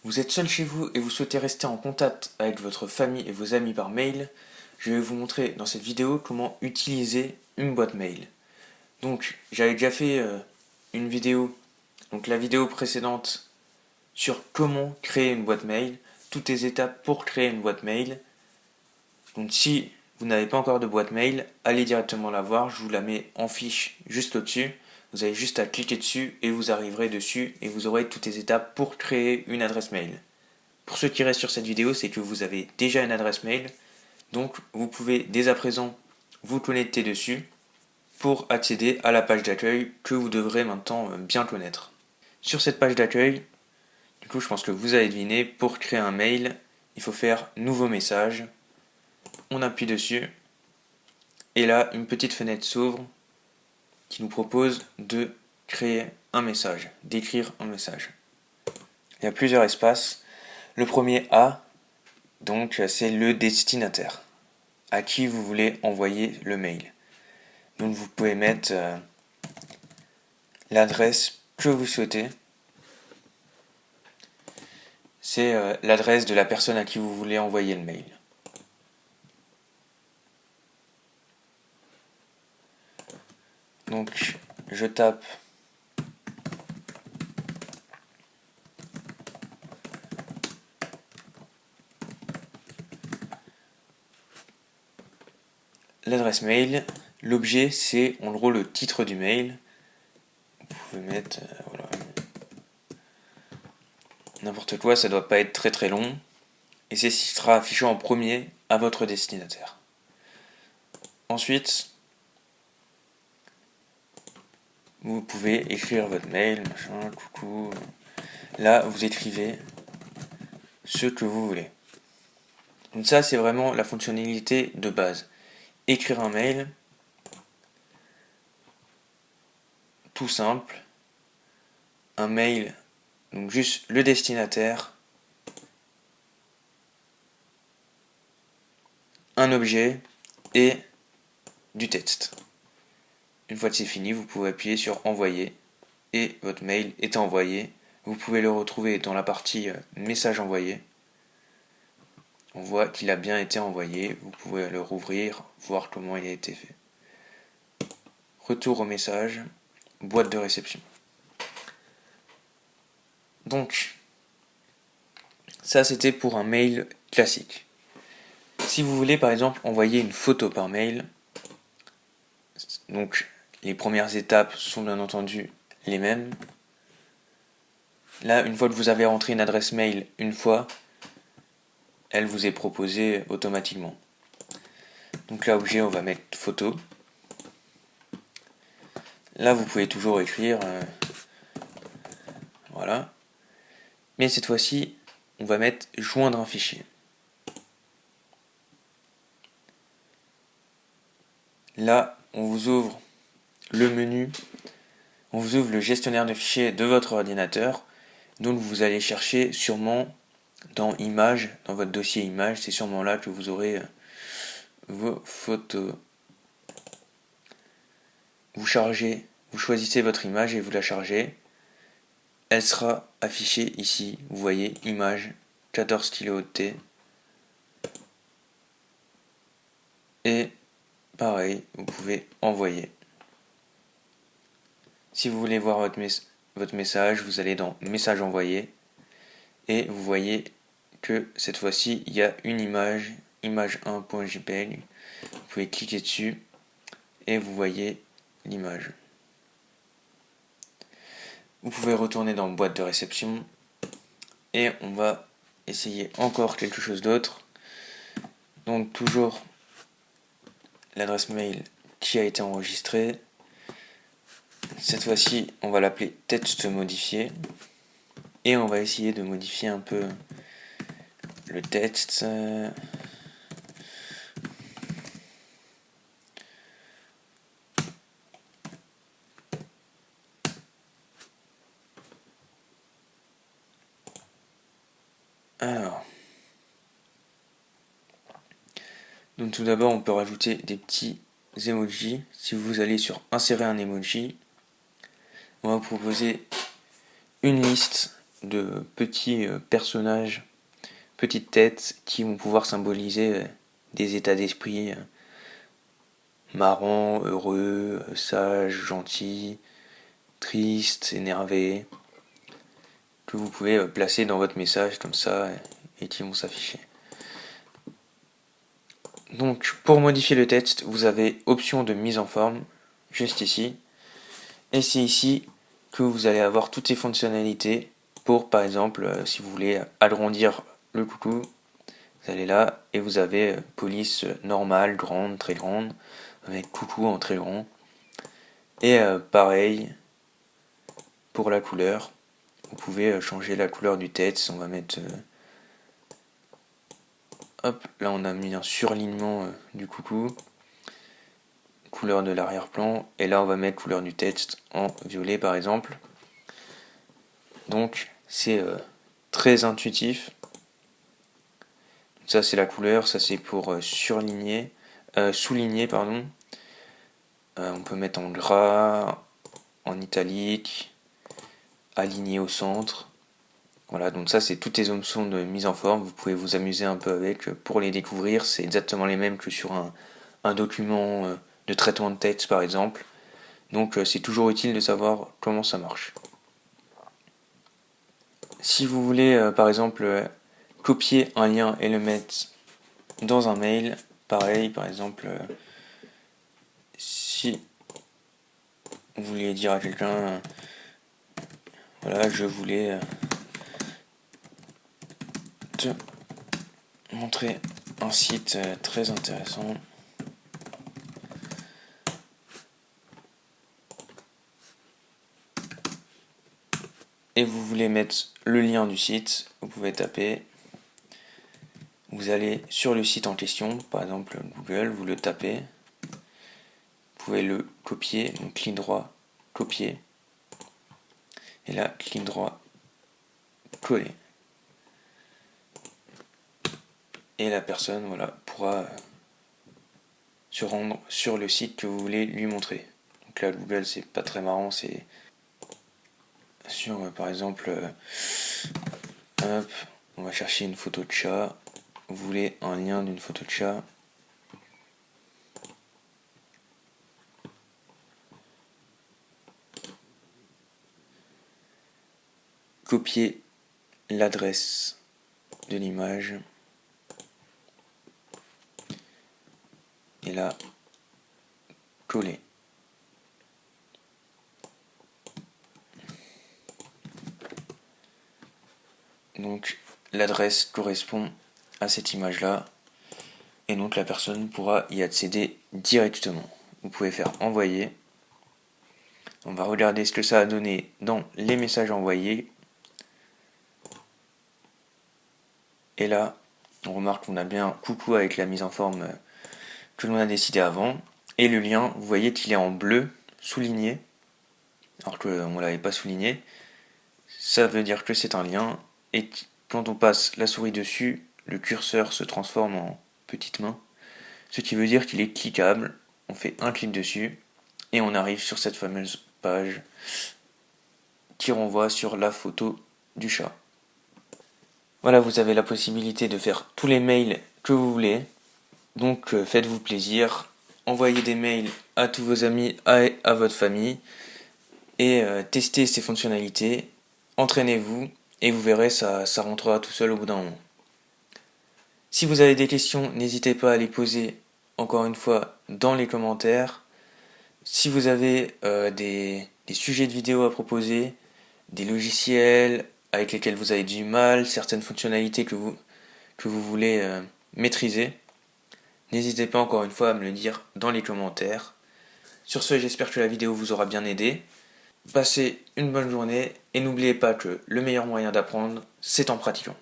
Vous êtes seul chez vous et vous souhaitez rester en contact avec votre famille et vos amis par mail, je vais vous montrer dans cette vidéo comment utiliser une boîte mail. Donc j'avais déjà fait une vidéo, donc la vidéo précédente sur comment créer une boîte mail, toutes les étapes pour créer une boîte mail. Donc si vous n'avez pas encore de boîte mail, allez directement la voir, je vous la mets en fiche juste au-dessus. Vous avez juste à cliquer dessus et vous arriverez dessus et vous aurez toutes les étapes pour créer une adresse mail. Pour ceux qui restent sur cette vidéo, c'est que vous avez déjà une adresse mail, donc vous pouvez dès à présent vous connecter dessus pour accéder à la page d'accueil que vous devrez maintenant bien connaître. Sur cette page d'accueil, du coup je pense que vous avez deviné, pour créer un mail, il faut faire nouveau message. On appuie dessus et là une petite fenêtre s'ouvre qui nous propose de créer un message, d'écrire un message. Il y a plusieurs espaces. Le premier A, donc c'est le destinataire, à qui vous voulez envoyer le mail. Donc vous pouvez mettre l'adresse que vous souhaitez. C'est l'adresse de la personne à qui vous voulez envoyer le mail. Donc je tape l'adresse mail. L'objet c'est en gros le titre du mail. Vous pouvez mettre voilà, n'importe quoi, ça doit pas être très très long. Et c'est ce qui sera affiché en premier à votre destinataire. Ensuite, vous pouvez écrire votre mail, machin, coucou. Là, vous écrivez ce que vous voulez. Donc ça, c'est vraiment la fonctionnalité de base. Écrire un mail, tout simple. Un mail, donc juste le destinataire, un objet et du texte. Une fois que c'est fini, vous pouvez appuyer sur envoyer et votre mail est envoyé. Vous pouvez le retrouver dans la partie message envoyé. On voit qu'il a bien été envoyé. Vous pouvez le rouvrir, voir comment il a été fait. Retour au message, boîte de réception. Donc, ça c'était pour un mail classique. Si vous voulez par exemple envoyer une photo par mail, donc les premières étapes sont bien entendu les mêmes. Là, une fois que vous avez rentré une adresse mail une fois, elle vous est proposée automatiquement. Donc là, objet, on va mettre photo. Là, vous pouvez toujours écrire voilà. Mais cette fois-ci, on va mettre joindre un fichier. Là, on vous ouvre le menu, on vous ouvre le gestionnaire de fichiers de votre ordinateur. Donc vous allez chercher sûrement dans images, dans votre dossier images, c'est sûrement là que vous aurez vos photos. Vous chargez, vous choisissez votre image et vous la chargez. Elle sera affichée ici, vous voyez, image 14 kT. Et pareil, vous pouvez envoyer. Si vous voulez voir votre message, vous allez dans message envoyé et vous voyez que cette fois-ci il y a une image, image1.jpg. Vous pouvez cliquer dessus et vous voyez l'image. Vous pouvez retourner dans boîte de réception et on va essayer encore quelque chose d'autre. Donc toujours l'adresse mail qui a été enregistrée. Cette fois-ci, on va l'appeler texte modifié et on va essayer de modifier un peu le texte. Alors, donc tout d'abord, on peut rajouter des petits emojis. Si vous allez sur insérer un emoji, on va vous proposer une liste de petits personnages, petites têtes qui vont pouvoir symboliser des états d'esprit marrants, heureux, sages, gentils, tristes, énervés, que vous pouvez placer dans votre message comme ça et qui vont s'afficher. Donc pour modifier le texte, vous avez option de mise en forme, juste ici, et c'est ici que vous allez avoir toutes ces fonctionnalités pour, par exemple, si vous voulez agrandir le coucou, vous allez là et vous avez police normale, grande, très grande, avec coucou en très grand. Et pareil pour la couleur, vous pouvez changer la couleur du texte. On va mettre hop, là on a mis un surlignement du coucou, couleur de l'arrière-plan, et là on va mettre couleur du texte en violet par exemple. Donc c'est très intuitif. Ça c'est la couleur, ça c'est pour souligner pardon. On peut mettre en gras, en italique, aligné au centre. Voilà, donc ça c'est toutes les options de mise en forme, vous pouvez vous amuser un peu avec pour les découvrir, c'est exactement les mêmes que sur un document de traitement de texte par exemple. Donc c'est toujours utile de savoir comment ça marche. Si vous voulez par exemple copier un lien et le mettre dans un mail, pareil par exemple si vous voulez dire à quelqu'un voilà, je voulais te montrer un site très intéressant. Et vous voulez mettre le lien du site, vous pouvez taper. Vous allez sur le site en question, par exemple Google, vous le tapez. Vous pouvez le copier, donc clic droit, copier. Et là, clic droit, coller. Et la personne voilà, pourra se rendre sur le site que vous voulez lui montrer. Donc là, Google, c'est pas très marrant, c'est sur par exemple, hop, on va chercher une photo de chat. Vous voulez un lien d'une photo de chat. Copier l'adresse de l'image. Et là, coller. Donc l'adresse correspond à cette image là et donc la personne pourra y accéder directement. Vous pouvez faire envoyer. On va regarder ce que ça a donné dans les messages envoyés. Et là, on remarque qu'on a bien coucou avec la mise en forme que l'on a décidé avant. Et le lien, vous voyez qu'il est en bleu, souligné, alors qu'on ne l'avait pas souligné. Ça veut dire que c'est un lien. Et quand on passe la souris dessus, le curseur se transforme en petite main. Ce qui veut dire qu'il est cliquable. On fait un clic dessus et on arrive sur cette fameuse page qui renvoie sur la photo du chat. Voilà, vous avez la possibilité de faire tous les mails que vous voulez. Donc faites-vous plaisir, envoyez des mails à tous vos amis, à votre famille et testez ces fonctionnalités, entraînez-vous et vous verrez, ça rentrera tout seul au bout d'un moment. Si vous avez des questions, n'hésitez pas à les poser encore une fois dans les commentaires. Si vous avez des sujets de vidéos à proposer, des logiciels avec lesquels vous avez du mal, certaines fonctionnalités que vous voulez maîtriser, n'hésitez pas encore une fois à me le dire dans les commentaires. Sur ce, j'espère que la vidéo vous aura bien aidé. Passez une bonne journée et n'oubliez pas que le meilleur moyen d'apprendre, c'est en pratiquant.